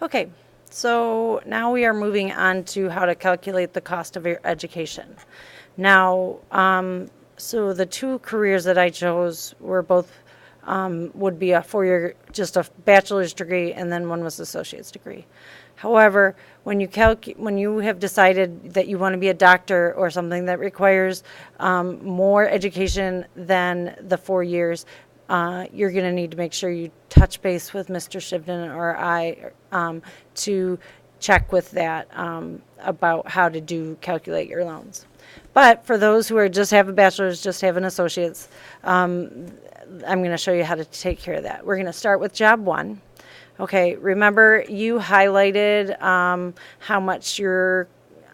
Okay, so now we are moving on to how to calculate the cost of your education. Now, so the two careers that I chose were both would be a 4-year, just a bachelor's degree, and then one was associate's degree. However, when you have decided that you want to be a doctor or something that requires more education than the 4 years, you're going to need to make sure you touch base with Mr. Shivden or I to check with that about how to calculate your loans. But for those who are just have a bachelor's, just have an associate's, I'm going to show you how to take care of that. We're going to start with job one. Okay, remember you highlighted how much your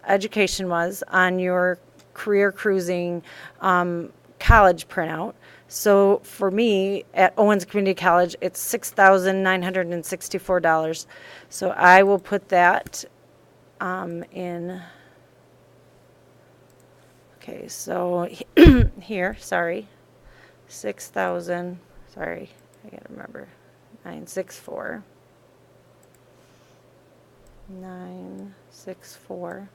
education was on your career cruising college printout. So for me at Owens Community College, it's $6,964. So I will put that in. Okay, so here, sorry, 6,000. Sorry, I gotta remember 964. 964.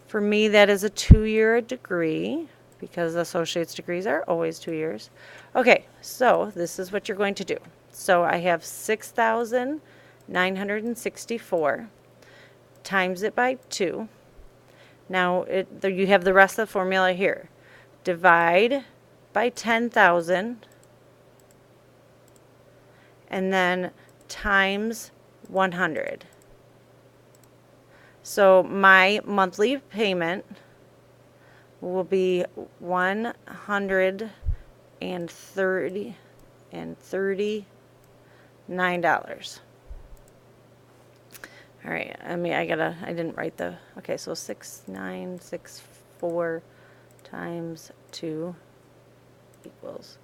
For me, that is a 2-year degree because associate's degrees are always 2 years. Okay, so this is what you're going to do. So I have 6,964 times it by 2. Now you have the rest of the formula here. Divide by 10,000 and then times 100. So my monthly payment will be $139. All right, I didn't write okay, so 6,964 times 2 equals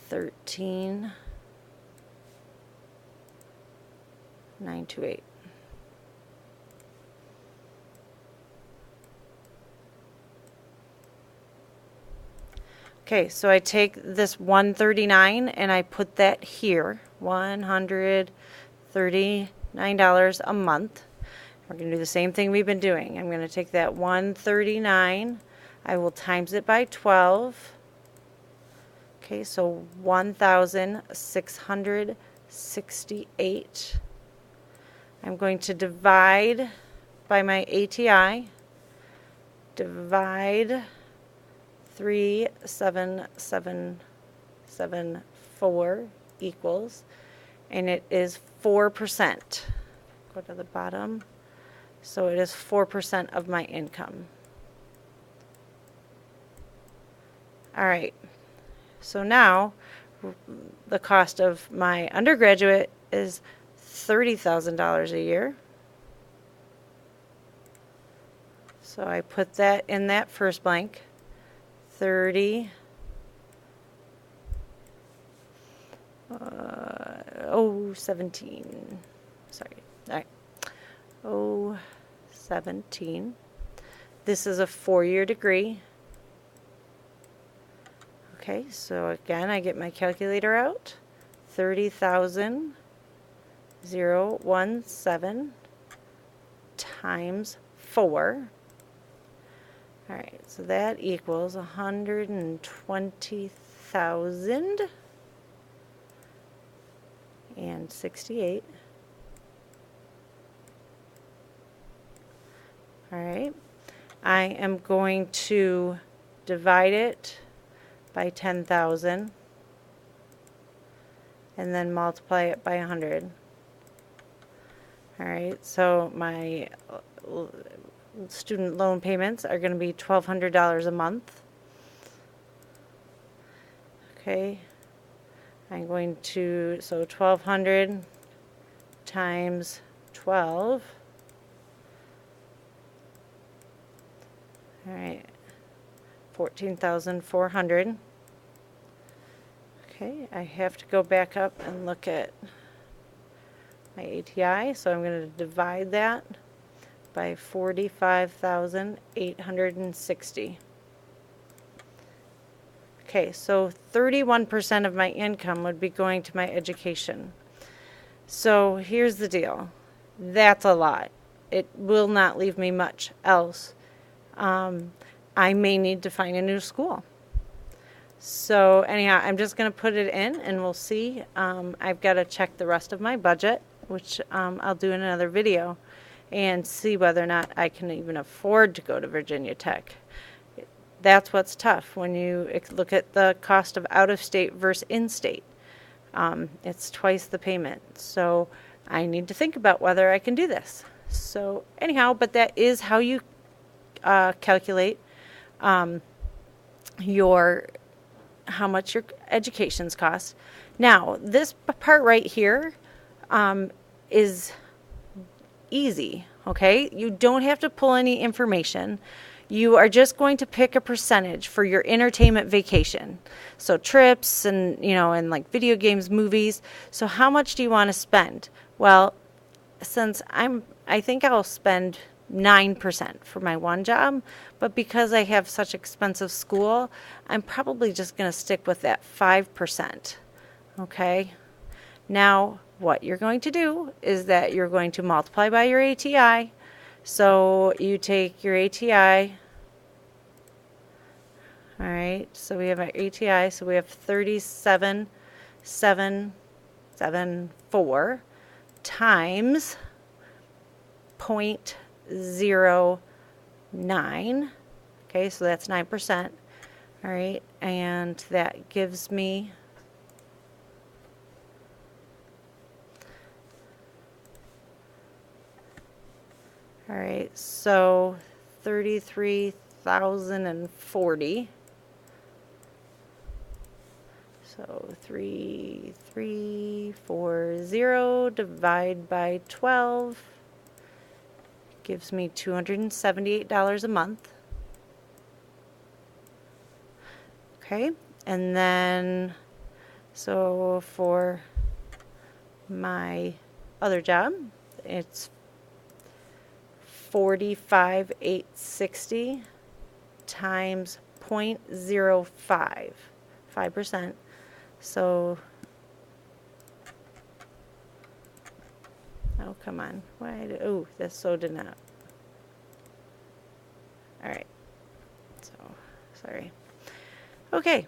13,928. Okay, so I take this 139 and I put that here, $139 a month. We're going to do the same thing we've been doing. I'm going to take that 139, I will times it by 12. Okay, so 1,668. I'm going to divide by my ATI, divide 37774 equals, and it is 4%. Go to the bottom. So it is 4% of my income. All right. So now the cost of my undergraduate is $30,000 a year. So I put that in that first blank. 30. 17. Sorry. All right. 17. This is a 4-year degree. Okay, so again, I get my calculator out. 30,017 times 4. All right, so that equals 120,068. All right, I am going to divide it by 10,000 and then multiply it by 100. All right, so my student loan payments are going to be $1,200 a month. Okay, I'm going to, so 1,200 times 12. All right, 14,400. Okay, I have to go back up and look at my ATI, so I'm going to divide that by 45,860. Okay, so 31% of my income would be going to my education. So here's the deal. That's a lot. It will not leave me much else. I may need to find a new school. So anyhow, I'm just going to put it in and we'll see. I've got to check the rest of my budget, which I'll do in another video, and see whether or not I can even afford to go to Virginia Tech. That's what's tough when you look at the cost of out-of-state versus in-state. It's twice the payment. So I need to think about whether I can do this. So anyhow, but that is how you calculate how much your education's cost. Now, this part right here is easy, okay? You don't have to pull any information. You are just going to pick a percentage for your entertainment vacation. So trips and, and like video games, movies. So how much do you want to spend? Well, since I think I'll spend 9% for my one job, but because I have such expensive school, I'm probably just going to stick with that 5%. Okay? Now, what you're going to do is that you're going to multiply by your ATI. So you take your ATI. All right, so we have our ATI, so we have 37,774 times 0.09. Okay, so that's 9%. All right, and that gives me all right, so 33,040. So 3340 divide by 12 gives me $278 a month. Okay, and then so for my other job, it's 45,860 times 0.05, 5%. So, oh, come on. Oh, this so did not. All right. So, sorry. Okay.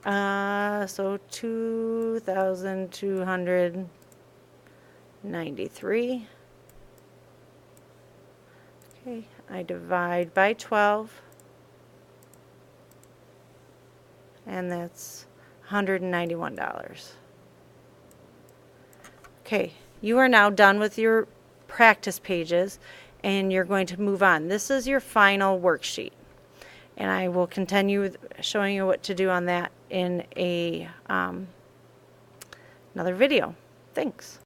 So 2,293. Okay, I divide by 12, and that's $191. Okay, you are now done with your practice pages, and you're going to move on. This is your final worksheet, and I will continue showing you what to do on that in another video. Thanks.